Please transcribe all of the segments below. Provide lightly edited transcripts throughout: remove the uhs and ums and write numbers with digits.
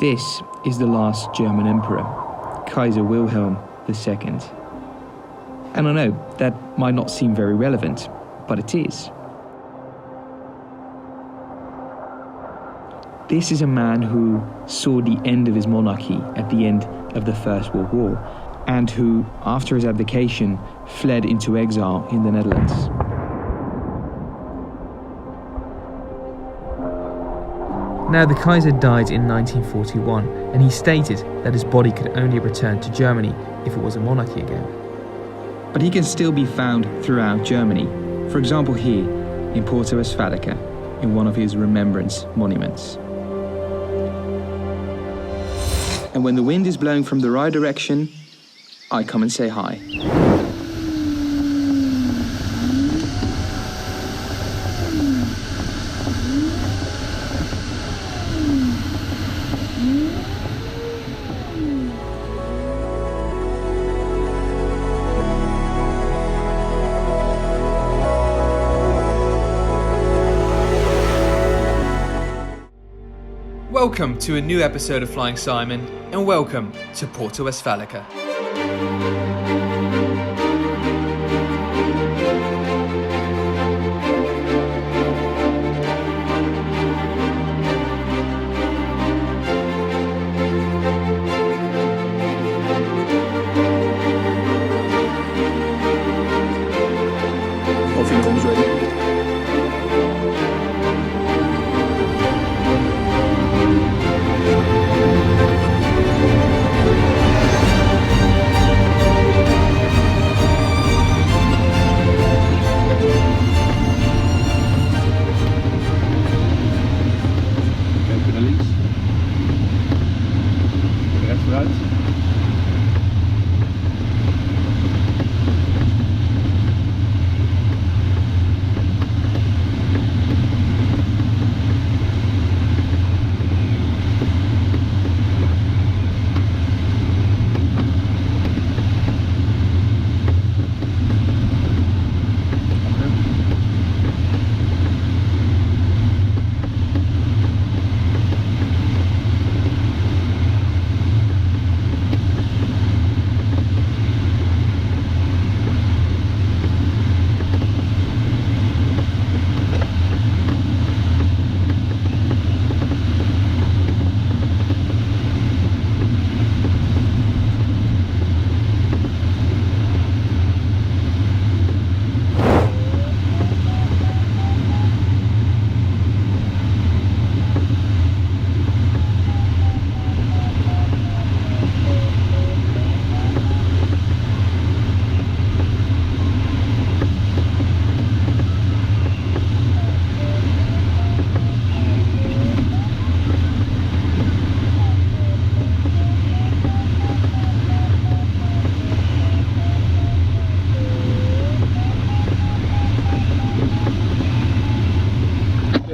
This is the last German emperor, Kaiser Wilhelm II. And I know that might not seem very relevant, but it is. This is a man who saw the end of his monarchy at the end of the First World War, and who, after his abdication, fled into exile in the Netherlands. Now, the Kaiser died in 1941, and he stated that his body could only return to Germany if it was a monarchy again. But he can still be found throughout Germany, for example here in Porta Westfalica, in one of his remembrance monuments. And when the wind is blowing from the right direction, I come and say hi. Welcome to a new episode of Flying Simon, and welcome to Porta Westfalica.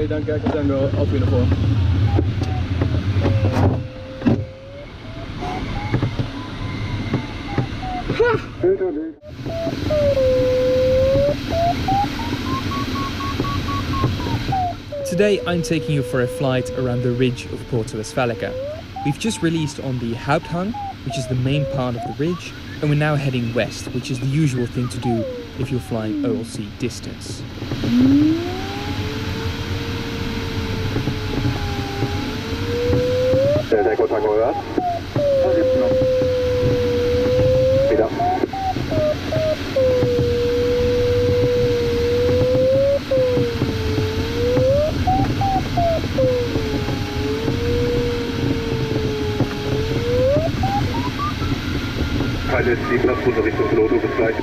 Danke, ich sagen wir auf jeden Fall. Today I'm taking you for a flight around the ridge of Porta Westfalica. We've just released on the Haupthang, which is the main part of the ridge, and we're now heading west, which is the usual thing to do if you're flying OLC distance. Keine 7 Richtung Piloto, bis gleich.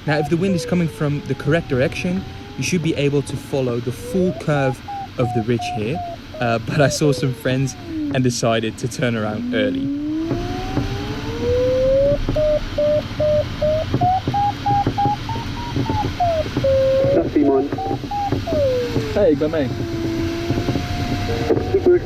Now, if the wind is coming from the correct direction, you should be able to follow the full curve of the ridge here, but I saw some friends and decided to turn around early. Dag Simon. Hey, ik ben mee. Super.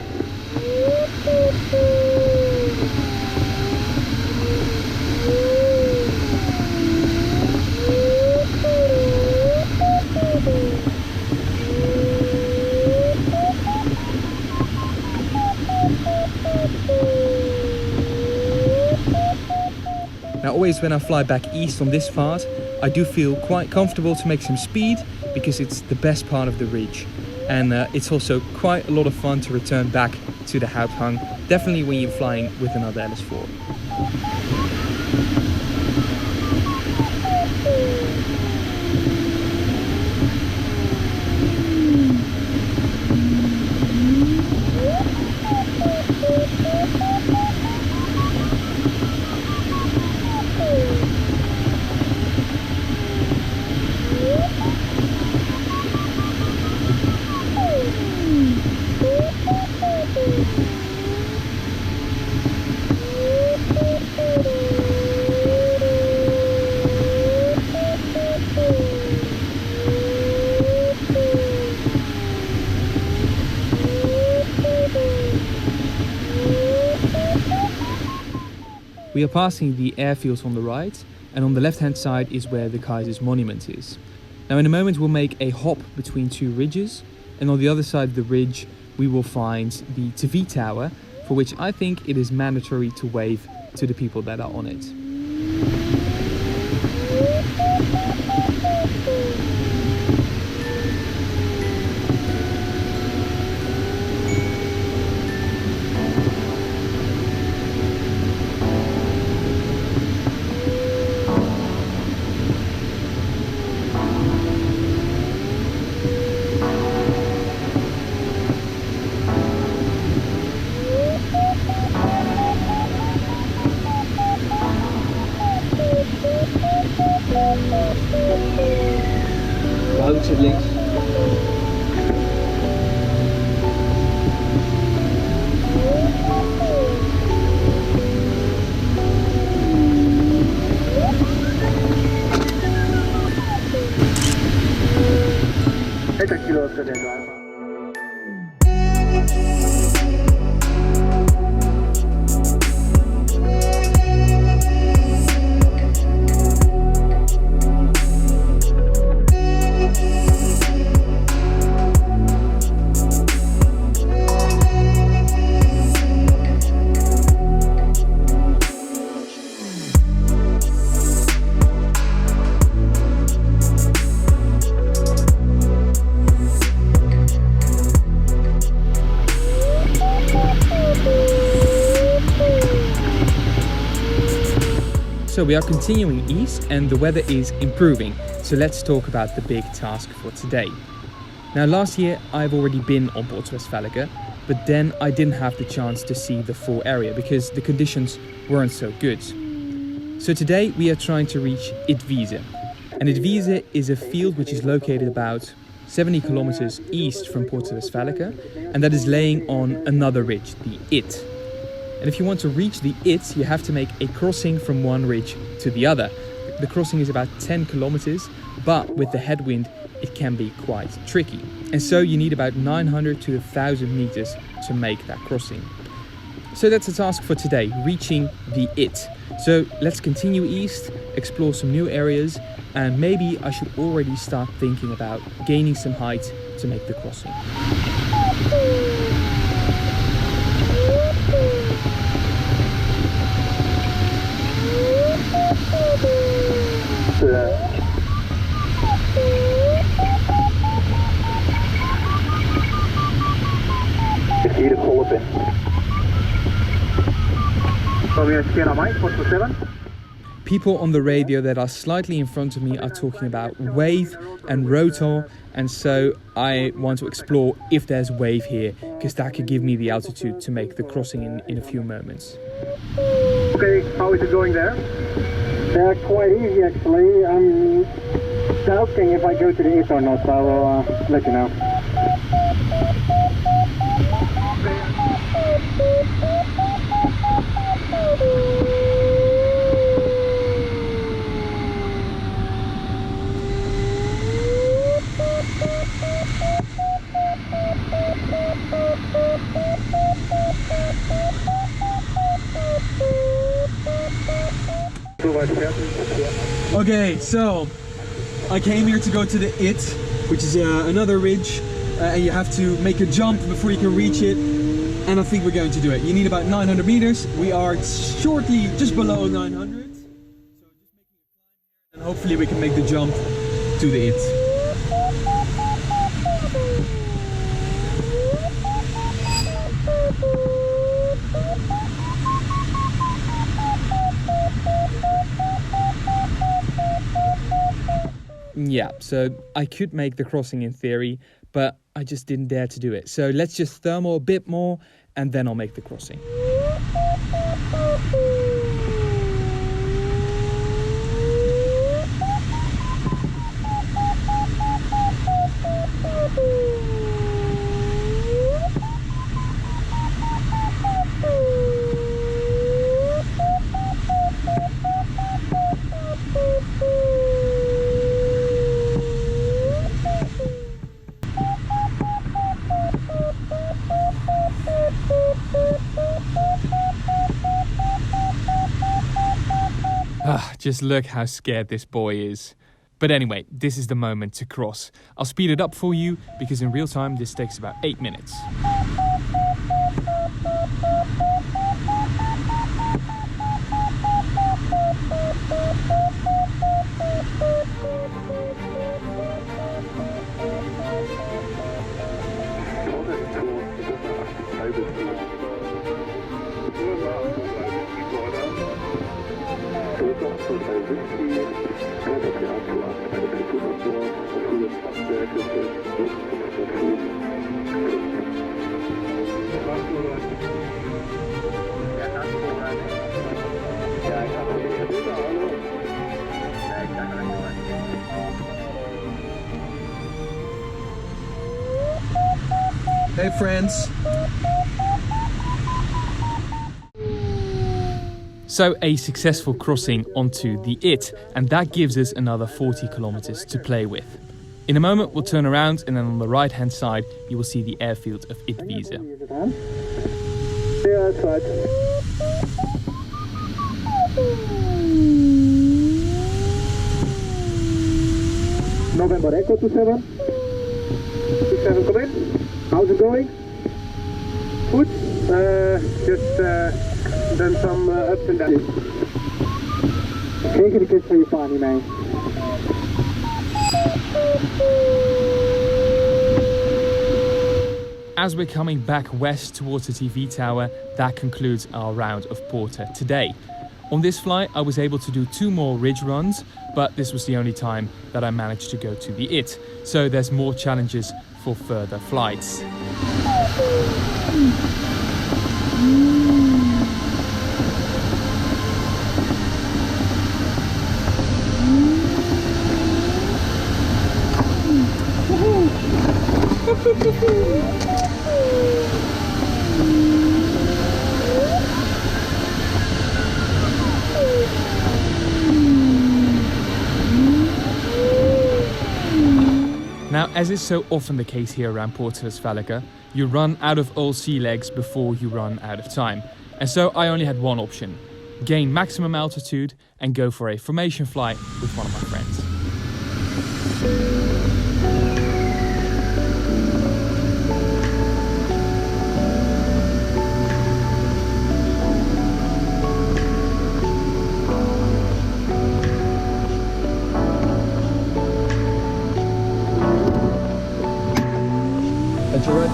Now always when I fly back east on this part, I do feel quite comfortable to make some speed because it's the best part of the ridge. And it's also quite a lot of fun to return back to the Haupthang, definitely when you're flying with another LS4. We are passing the airfields on the right, and on the left hand side is where the Kaiser's monument is. Now in a moment we'll make a hop between two ridges, and on the other side of the ridge we will find the TV tower, for which I think it is mandatory to wave to the people that are on it. Houd zit links. So we are continuing east and the weather is improving, so let's talk about the big task for today. Now last year I've already been on Porta Westfalica, but then I didn't have the chance to see the full area because the conditions weren't so good. So today we are trying to reach Ithwiesen. And Ithwiesen is a field which is located about 70 kilometers east from Porta Westfalica, and that is laying on another ridge, the It. And if you want to reach the It, you have to make a crossing from one ridge to the other. The crossing is about 10 kilometers, but with the headwind, it can be quite tricky. And so you need about 900 to 1,000 meters to make that crossing. So that's the task for today, reaching the It. So let's continue east, explore some new areas, and maybe I should already start thinking about gaining some height to make the crossing. People on the radio that are slightly in front of me are talking about wave and rotor, and so I want to explore if there's wave here, because that could give me the altitude to make the crossing in a few moments. Okay, how is it going there? Quite easy actually. I'm doubting if I go to the It or not, so I will let you know. Okay, so I came here to go to the It, which is another ridge, and you have to make a jump before you can reach it, and I think we're going to do it. You need about 900 meters. We are shortly just below 900. hopefully we can make the jump to the it. Yeah, so I could make the crossing in theory, but I just didn't dare to do it. So let's just thermal a bit more and then I'll make the crossing. Just look how scared this boy is. But anyway, this is the moment to cross. I'll speed it up for you because in real time this takes about 8 minutes. Hey friends. So a successful crossing onto the it, and that gives us another 40 kilometers to play with. In a moment we'll turn around and then on the right hand side you will see the airfield of Ithwiesen. Yeah, that's right. November Echo 27. 27, come in. How's it going? Good. Just done some ups and downs. Zeker de kids van je pa niet mee. As we're coming back west towards the TV tower, that concludes our round of Porta today. On this flight, I was able to do 2 more ridge runs, but this was the only time that I managed to go to the it. So there's more challenges for further flights. Now, as is so often the case here around Porta Westfalica, you run out of all sea legs before you run out of time. And so I only had one option: gain maximum altitude and go for a formation flight with one of my friends. That's all right.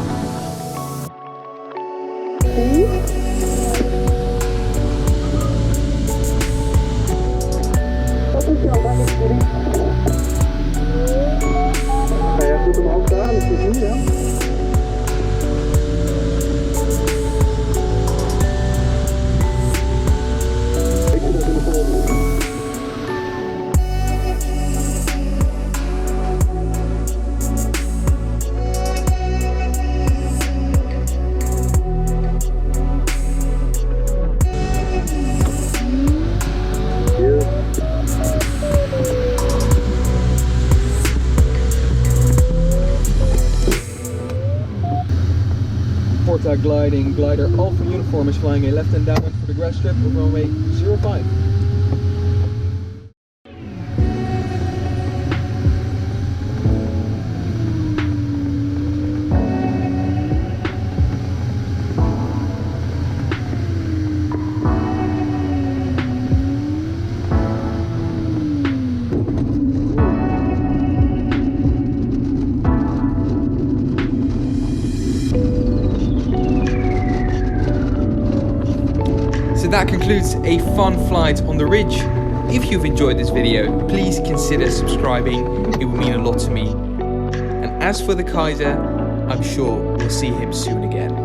Wat is jouw dag, jullie? Ga je goed omhoog staan, dat is niet, hè? Ik zit dat in de volgende. Porta gliding, glider Alpha Uniform is flying a left and downwind for the grass strip of runway 05. that concludes a fun flight on the ridge. If you've enjoyed this video, please consider subscribing, it would mean a lot to me. And as for the Kaiser, I'm sure we'll see him soon again.